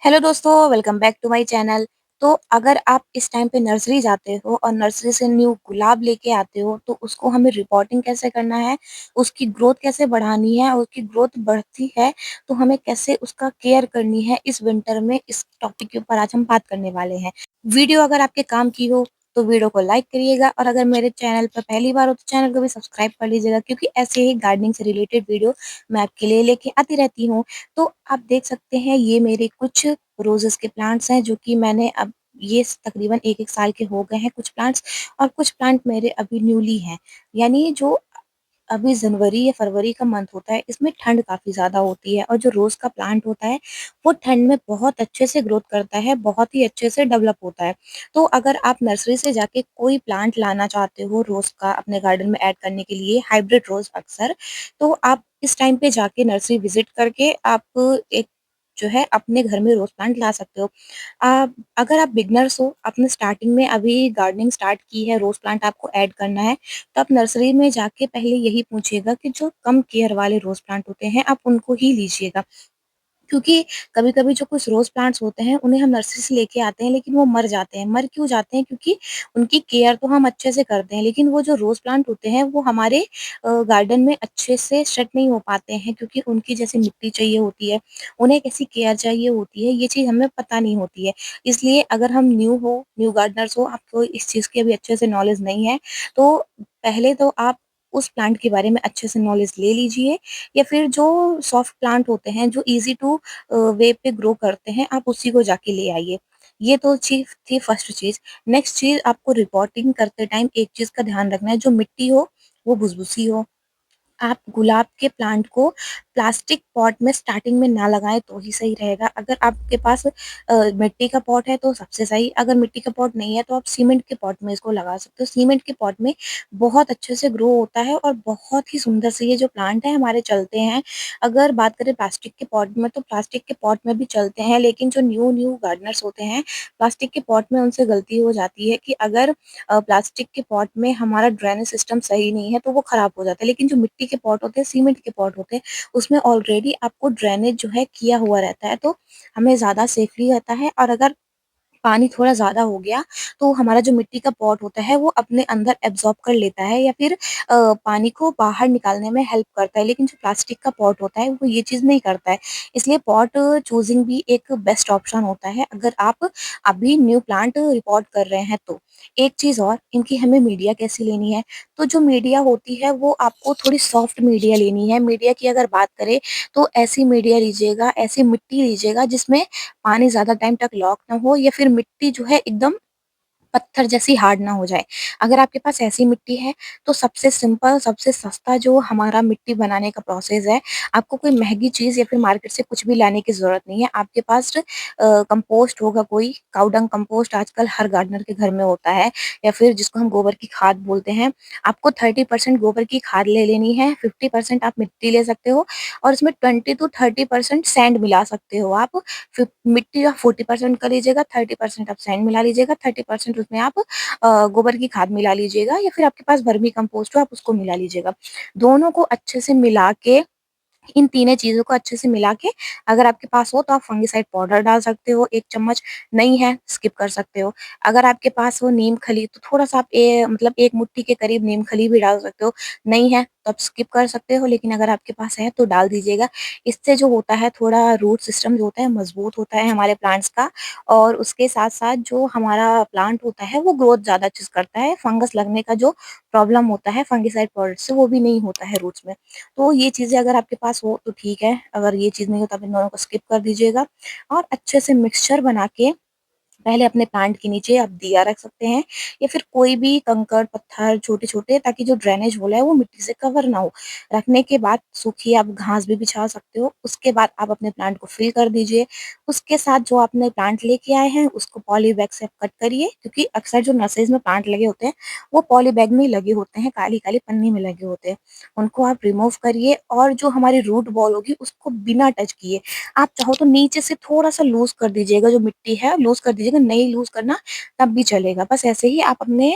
Hello दोस्तों, welcome back to my channel. तो अगर आप इस टाइम पे नर्सरी जाते हो और नर्सरी से न्यू गुलाब लेके आते हो तो उसको हमें रिपोर्टिंग कैसे करना है, उसकी ग्रोथ कैसे बढ़ानी है और उसकी ग्रोथ बढ़ती है तो हमें कैसे उसका केयर करनी है, इस विंटर में इस टॉपिक के ऊपर आज हम बात करने वाले हैं। वीडियो अगर आपके काम की हो तो वीडियो को लाइक करिएगा और अगर मेरे चैनल पर पहली बार हो तो चैनल को भी सब्सक्राइब कर लीजिएगा, क्योंकि ऐसे ही गार्डनिंग से रिलेटेड वीडियो मैं आपके लिए लेके आती रहती हूँ। तो आप देख सकते हैं ये मेरे कुछ रोजेस के प्लांट्स हैं जो कि मैंने अब ये तकरीबन 1-1 साल के हो गए हैं कुछ प्लांट्स, और कुछ प्लांट मेरे अभी न्यूली हैं। यानी जो अभी जनवरी या फरवरी का मंथ होता है, इसमें ठंड काफ़ी ज़्यादा होती है और जो रोज़ का प्लांट होता है, वो ठंड में बहुत अच्छे से ग्रोथ करता है, बहुत ही अच्छे से डेवलप होता है। तो अगर आप नर्सरी से जाके कोई प्लांट लाना चाहते हो रोज़ का अपने गार्डन में ऐड करने के लिए, हाइब्रिड रोज़ अक्सर, तो आप इस टाइम पे जाके नर्सरी विज़िट करके आप एक जो है अपने घर में रोज़ प्लांट ला सकते हो। अगर आप बिगिनर्स हो, आपने स्टार्टिंग में अभी गार्डनिंग स्टार्ट की है, रोज़ प्लांट आपको ऐड करना है, तो आप नर्सरी में जाके पहले यही पूछिएगा कि जो कम केयर वाले रोज़ प्लांट होते हैं, आप उनको ही लीजिएगा। क्योंकि कभी-कभी जो कुछ रोज़ प्लांट्स होते हैं, उन्हें हम नर्सरी से लेके आते हैं, लेकिन वो मर जाते हैं। मर क्यों जाते हैं? क्योंकि उनकी केयर तो हम अच्छे से करते हैं, लेकिन वो जो रोज़ प्लांट होते हैं, वो हमारे गार्डन में अच्छे से सेट नहीं हो पाते हैं, क्योंकि उनकी जैसे मिट्टी चाहिए होती है, उन्हें कैसी केयर चाहिए होती है, ये चीज़ हमें पता नहीं होती है। इसलिए अगर हम न्यू गार्डनर्स हो, आपको इस चीज़ की अभी अच्छे से नॉलेज नहीं है, तो पहले तो आप उस प्लांट के बारे में अच्छे से नॉलेज ले लीजिए, या फिर जो सॉफ्ट प्लांट होते हैं, जो ईज़ी टू वे पे ग्रो करते हैं, आप उसी को जाके ले आइए। ये तो चीज़ थी फर्स्ट चीज़। नेक्स्ट चीज़, आपको रिपोर्टिंग करते टाइम एक चीज़ का ध्यान रखना है, जो मिट्टी हो, वो भुसभुसी हो। आप गुलाब के प्लांट को प्लास्टिक पॉट में स्टार्टिंग में ना लगाएँ तो ही सही रहेगा। अगर आपके पास मिट्टी का पॉट है तो सबसे सही, अगर मिट्टी का पॉट नहीं है तो आप सीमेंट के पॉट में इसको लगा सकते हो। सीमेंट के पॉट में बहुत अच्छे से ग्रो होता है और बहुत ही सुंदर से ये जो प्लांट है हमारे चलते हैं। अगर बात करें प्लास्टिक के पॉट में, तो प्लास्टिक के पॉट में भी चलते हैं, लेकिन जो न्यू गार्डनर्स होते हैं, प्लास्टिक के पॉट में उनसे गलती हो जाती है कि अगर प्लास्टिक के पॉट में हमारा ड्रेनेज सिस्टम सही नहीं है तो वो खराब हो जाता है, लेकिन जो मिट्टी के पॉट होते हैं, सीमेंट के पॉट होते हैं, उसमें ऑलरेडी आपको ड्रेनेज जो है किया हुआ रहता है, तो हमें ज़्यादा सेफली रहता है। और अगर पानी थोड़ा ज़्यादा हो गया, तो हमारा जो मिट्टी का पॉट होता है, वो अपने अंदर एब्ज़ॉर्ब कर लेता है या फिर पानी को बाहर निकालने में हेल्प करता है। लेकिन जो प्लास्टिक का पॉट होता है, वो ये चीज़ नहीं करता है। इसलिए पॉट चूज़िंग भी एक बेस्ट ऑप्शन होता है, अगर आप अभी न्यू प्लांट रिपोर्ट कर रहे हैं तो। एक चीज़ और, इनकी हमें मीडिया कैसी लेनी है? तो जो मीडिया होती है, वो आपको थोड़ी सॉफ्ट मीडिया लेनी है। मीडिया की अगर बात करें, तो ऐसी मीडिया लीजिएगा, ऐसी मिट्टी लीजिएगा जिसमें पानी ज़्यादा टाइम तक लॉक ना हो, या फिर मिट्टी जो है एकदम पत्थर जैसी हार्ड ना हो जाए। अगर आपके पास ऐसी मिट्टी है, तो सबसे सिंपल, सबसे सस्ता जो हमारा मिट्टी बनाने का प्रोसेस है, आपको कोई महँगी चीज़ या फिर मार्केट से कुछ भी लाने की ज़रूरत नहीं है। आपके पास कंपोस्ट होगा कोई, काऊ डंग कंपोस्ट आजकल हर गार्डनर के घर में होता है, या फिर जिसको हम गोबर की खाद बोलते हैं। आपको 30% गोबर की खाद ले लेनी है, 50% आप मिट्टी ले सकते हो और इसमें 20 टू 30% सैंड मिला सकते हो आप। फिर मिट्टी का 40% कर लीजिएगा, 30% आप सैंड मिला लीजिएगा, 30% उसमें आप गोबर की खाद मिला लीजिएगा, या फिर आपके पास वर्मी कंपोस्ट हो आप उसको मिला लीजिएगा। दोनों को अच्छे से मिला के, इन तीनों चीज़ों को अच्छे से मिला के, अगर आपके पास हो तो आप फंगिसाइड पाउडर डाल सकते हो 1 चम्मच, नहीं है स्किप कर सकते हो। अगर आपके पास हो नीम खली, तो थोड़ा-सा आप मतलब 1 मुट्ठी के करीब नीम खली भी डाल सकते हो, नहीं है तो आप स्किप कर सकते हो, लेकिन अगर आपके पास है तो डाल दीजिएगा। इससे जो होता है, थोड़ा रूट सिस्टम जो होता है मजबूत होता है हमारे प्लांट्स का, और उसके साथ-साथ जो हमारा प्लांट होता है वो ग्रोथ ज़्यादा अच्छे से करता है। फंगस लगने का जो प्रॉब्लम होता है फंगिसाइड पाउडर से, वो भी नहीं होता है रूट्स में। तो ये चीज़ें अगर आपके पास हो तो ठीक है, अगर ये चीज़ नहीं हो तो आप इन दोनों को स्किप कर दीजिएगा और अच्छे से मिक्सचर बना के पहले अपने प्लांट के नीचे आप दिया रख सकते हैं, या फिर कोई भी कंकड़ पत्थर छोटे-छोटे, ताकि जो ड्रेनेज होल है वो मिट्टी से कवर ना हो। रखने के बाद सूखी आप घास भी बिछा सकते हो। उसके बाद आप अपने प्लांट को फिल कर दीजिए। उसके साथ जो आपने प्लांट लेके आए हैं उसको पॉली बैग से आप कट करिए, क्योंकि अक्सर जो नर्सरीज़ में प्लांट लगे होते हैं वो पॉली बैग में ही लगे होते हैं, काली-काली पन्नी में लगे होते हैं। उनको आप रिमूव करिए और जो हमारी रूट बॉल होगी उसको बिना टच किए, आप चाहो तो नीचे से थोड़ा-सा लूज़ कर दीजिएगा, जो मिट्टी है लूज़ कर दीजिएगा, नहीं लूज़ करना तब भी चलेगा। बस ऐसे ही आप अपने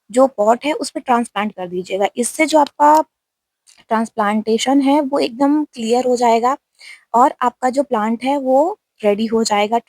जो पॉट है उसपे ट्रांसप्लांट कर दीजिएगा। इससे जो आपका ट्रांसप्लांटेशन है वो एकदम क्लियर हो जाएगा और आपका जो प्लांट है वो रेडी हो जाएगा।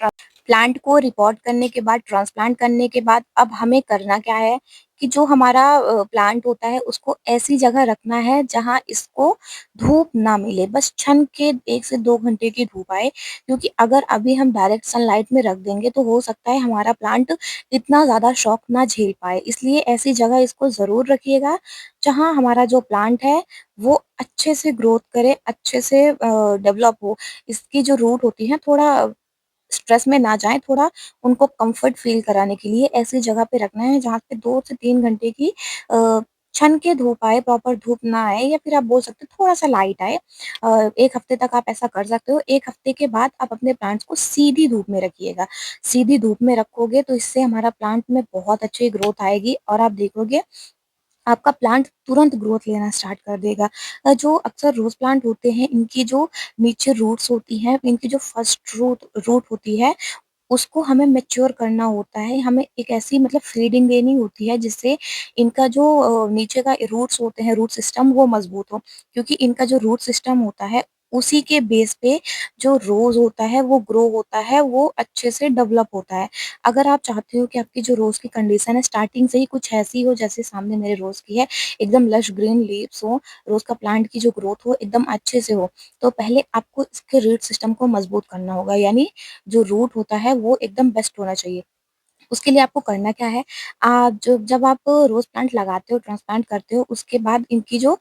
प्लांट को रिपोर्ट करने के बाद, ट्रांसप्लांट करने के बाद अब हमें करना क्या है कि जो हमारा प्लांट होता है उसको ऐसी जगह रखना है जहाँ इसको धूप ना मिले, बस छन के 1 से 2 घंटे की धूप आए, क्योंकि अगर अभी हम डायरेक्ट सनलाइट में रख देंगे तो हो सकता है हमारा प्लांट इतना ज़्यादा शॉक ना झेल पाए। इसलिए ऐसी जगह इसको ज़रूर रखिएगा जहाँ हमारा जो प्लांट है वो अच्छे से ग्रोथ करे, अच्छे से डेवलप हो। इसकी जो रूट होती है थोड़ा स्ट्रेस में ना जाएँ, थोड़ा उनको कम्फर्ट फ़ील कराने के लिए ऐसी जगह पे रखना है जहाँ पे 2 से 3 घंटे की अ, छन के धूप आए, प्रॉपर धूप ना आए, या फिर आप बोल सकते हो थोड़ा-सा लाइट आए। 1 हफ्ते तक आप ऐसा कर सकते हो। 1 हफ्ते के बाद आप अपने प्लांट्स को सीधी धूप में रखिएगा। सीधी धूप में रखोगे तो इससे हमारा प्लांट में बहुत अच्छी ग्रोथ आएगी और आप देखोगे आपका प्लांट तुरंत ग्रोथ लेना स्टार्ट कर देगा। जो अक्सर रोज़ प्लांट होते हैं, इनकी जो नीचे रूट्स होती हैं, इनकी जो फर्स्ट रूट रूट होती है, उसको हमें मैच्योर करना होता है। हमें एक ऐसी मतलब फीडिंग देनी होती है जिससे इनका जो नीचे का रूट्स होते हैं, रूट सिस्टम वो मज़बूत हो। क्योंकि इनका जो रूट सिस्टम होता है, उसी के बेस पे जो रोज़ होता है वो ग्रो होता है, वो अच्छे से डेवलप होता है। अगर आप चाहते हो कि आपकी जो रोज़ की कंडीशन है स्टार्टिंग से ही कुछ ऐसी हो जैसे सामने मेरे रोज़ की है, एकदम लश ग्रीन लीव्स हो, रोज़ का प्लांट की जो ग्रोथ हो एकदम अच्छे से हो, तो पहले आपको इसके रूट सिस्टम को मज़बूत करना होगा। यानी जो रूट होता है वो एकदम बेस्ट होना चाहिए। उसके लिए आपको करना क्या है, जब आप रोज़ प्लांट लगाते हो, ट्रांसप्लांट करते हो, उसके बाद इनकी जो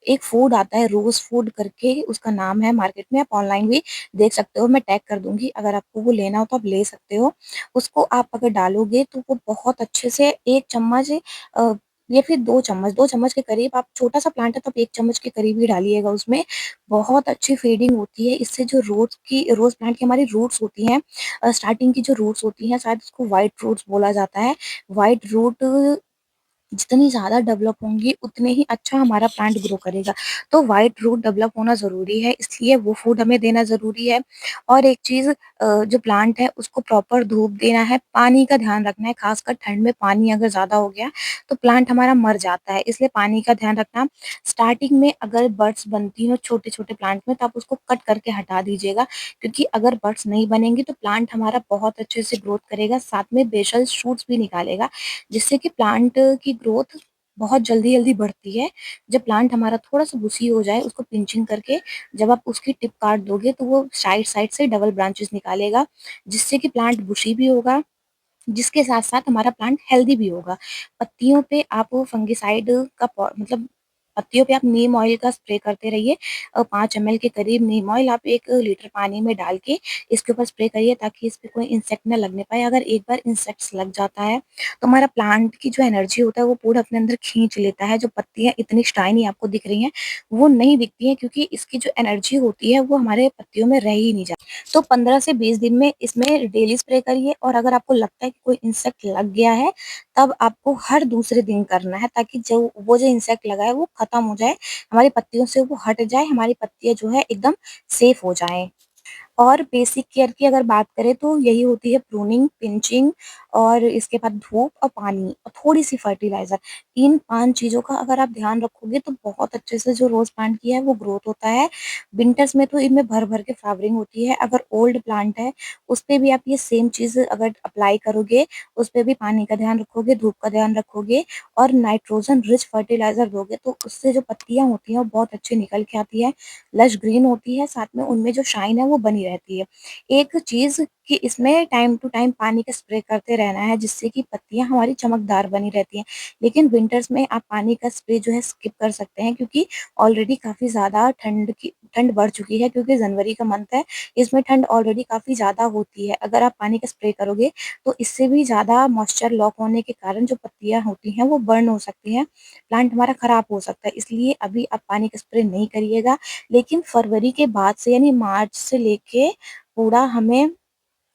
एक फूड आता है रोज़ फूड करके उसका नाम है, मार्केट में आप ऑनलाइन भी देख सकते हो, मैं टैग कर दूँगी, अगर आपको वो लेना हो तो आप ले सकते हो। उसको आप अगर डालोगे तो वो बहुत अच्छे से 1 चम्मच या फिर 2 चम्मच के करीब, आप छोटा-सा प्लांट है तो आप 1 चम्मच के करीब ही डालिएगा उसमें। बहुत अच्छी फीडिंग होती है, इससे जो रोज़ प्लांट की हमारी रूट्स होती हैं, स्टार्टिंग की जो रूट्स होती हैं, शायद उसको व्हाइट रूट्स बोला जाता है। व्हाइट रूट जितनी ज़्यादा डेवलप होंगी, उतने ही अच्छा हमारा प्लांट ग्रो करेगा। तो व्हाइट रूट डेवलप होना ज़रूरी है, इसलिए वो फूड हमें देना ज़रूरी है। और एक चीज़, जो प्लांट है उसको प्रॉपर धूप देना है, पानी का ध्यान रखना है, खासकर ठंड में पानी अगर ज़्यादा हो गया, तो प्लांट हमारा मर जाता है, इसलिए पानी का ध्यान रखना। स्टार्टिंग में अगर बड्स बनती हो छोटे-छोटे प्लांट में, तो आप उसको कट करके हटा दीजिएगा, क्योंकि अगर बड्स नहीं बनेंगी तो प्लांट हमारा बहुत अच्छे से ग्रोथ करेगा, साथ में बेशल शूट्स भी निकालेगा। जिससे कि प्लांट की ग्रोथ बहुत जल्दी-जल्दी बढ़ती है। जब प्लांट हमारा थोड़ा-सा बुशी हो जाए, उसको पिंचिंग करके जब आप उसकी टिप काट दोगे, तो वो साइड-साइड से डबल ब्रांचेस निकालेगा, जिससे कि प्लांट बुशी भी होगा, जिसके साथ-साथ हमारा प्लांट हेल्दी भी होगा। पत्तियों पे आप फंगिसाइड का मतलब पत्तियों पे आप नीम ऑयल का स्प्रे करते रहिए। 5 एमएल के करीब नीम ऑयल आप 1 लीटर पानी में डाल के इसके ऊपर स्प्रे करिए, ताकि इस पे कोई इंसेक्ट ना लगने पाए। अगर एक बार इंसेक्ट्स लग जाता है, तो हमारा प्लांट की जो एनर्जी होता है वो पूरा अपने अंदर खींच लेता है। जो पत्तियाँ इतनी शाइनी आपको दिख रही हैं, वो नहीं दिखती हैं, क्योंकि इसकी जो एनर्जी होती है वो हमारे पत्तियों में रह ही नहीं जाती। तो 15 से 20 दिन में इसमें डेली स्प्रे करिए, और अगर आपको लगता है कि कोई इंसेक्ट लग गया है, तब आपको हर दूसरे दिन करना है, ताकि जो इंसेक्ट लगा है वो खत्म हो जाए, हमारी पत्तियों से वो हट जाए, हमारी पत्तियाँ जो है एकदम सेफ हो जाएँ। और बेसिक केयर की अगर बात करें तो यही होती है प्रूनिंग, पिंचिंग, और इसके बाद धूप और पानी और थोड़ी-सी फर्टिलाइज़र। इन 5 चीज़ों का अगर आप ध्यान रखोगे तो बहुत अच्छे से जो रोज़ प्लांट की है वो ग्रोथ होता है। विंटर्स में तो इनमें भर-भर के फ्लावरिंग होती है। अगर ओल्ड प्लांट है, उसपे भी आप ये सेम चीज़ अगर अप्लाई करोगे, उसपे भी पानी का ध्यान रखोगे, धूप का ध्यान रखोगे और नाइट्रोजन रिच फर्टिलाइज़र दोगे, तो उससे जो पत्तियाँ होती हैं वो बहुत अच्छी निकल के आती है। लश ग्रीन होती है, साथ में उनमें जो शाइन है वो बनी रहती है। एक चीज़ कि इसमें टाइम टू टाइम पानी का स्प्रे करते रहना है, जिससे कि पत्तियाँ हमारी चमकदार बनी रहती हैं। लेकिन विंटर्स में आप पानी का स्प्रे जो है स्किप कर सकते हैं, क्योंकि ऑलरेडी काफ़ी ज़्यादा ठंड बढ़ चुकी है, क्योंकि जनवरी का मंथ है, इसमें ठंड ऑलरेडी काफ़ी ज़्यादा होती है। अगर आप पानी का स्प्रे करोगे तो इससे भी ज़्यादा मॉइस्चर लॉक होने के कारण जो पत्तियाँ होती हैं वो बर्न हो सकती हैं, प्लांट हमारा खराब हो सकता है। इसलिए अभी आप पानी का स्प्रे नहीं करिएगा। लेकिन फरवरी के बाद से यानी मार्च से लेके पूरा हमें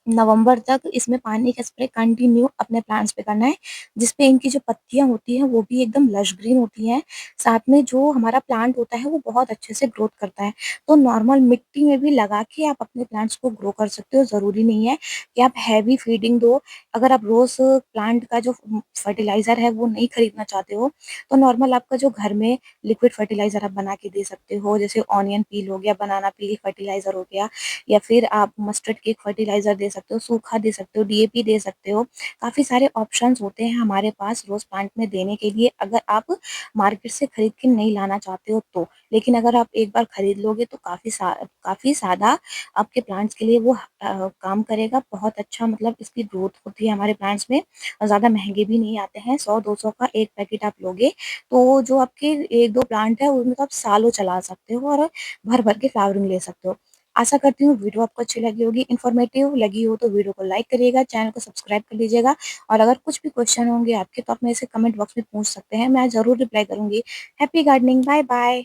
नवंबर तक इसमें पानी का स्प्रे कंटिन्यू अपने प्लांट्स पे करना है, जिसपे इनकी जो पत्तियाँ होती हैं वो भी एकदम लश ग्रीन होती हैं। साथ में जो हमारा प्लांट होता है वो बहुत अच्छे से ग्रोथ करता है। तो नॉर्मल मिट्टी में भी लगा के आप अपने प्लांट्स को ग्रो कर सकते हो, ज़रूरी नहीं है कि आप हैवी फीडिंग दो। अगर आप रोज़ प्लांट का जो फर्टिलाइज़र है वो नहीं खरीदना चाहते हो, तो नॉर्मल आपका जो घर में लिक्विड फर्टिलाइज़र आप बना के दे सकते हो। जैसे ऑनियन पील हो गया, बनाना पील फर्टिलाइज़र हो गया, या फिर आप मस्टर्ड केक फर्टिलाइज़र दे सकते हो, सूखा दे सकते हो, डीएपी दे सकते हो। काफ़ी सारे ऑप्शंस होते हैं हमारे पास रोज़ प्लांट में देने के लिए, अगर आप मार्केट से खरीद के नहीं लाना चाहते हो तो। लेकिन अगर आप एक बार खरीद लोगे तो काफ़ी ज़्यादा आपके प्लांट्स के लिए वो काम करेगा। बहुत अच्छा मतलब इसकी ग्रोथ होती है हमारे प्लांट्स में, और ज़्यादा महँगे भी नहीं आते हैं। 100-200 का एक पैकेट आप लोगे, तो जो आपके 1-2 प्लांट है उनमें तो आप सालों चला सकते हो और भर-भर के फ्लावरिंग ले सकते हो। आशा करती हूँ वीडियो आपको अच्छी लगी होगी, इन्फॉर्मेटिव लगी हो तो वीडियो को लाइक करिएगा, चैनल को सब्सक्राइब कर लीजिएगा, और अगर कुछ भी क्वेश्चन होंगे आपके तो आप मेरे से कमेंट बॉक्स में पूछ सकते हैं, मैं ज़रूर रिप्लाई करूँगी। Happy gardening, bye bye.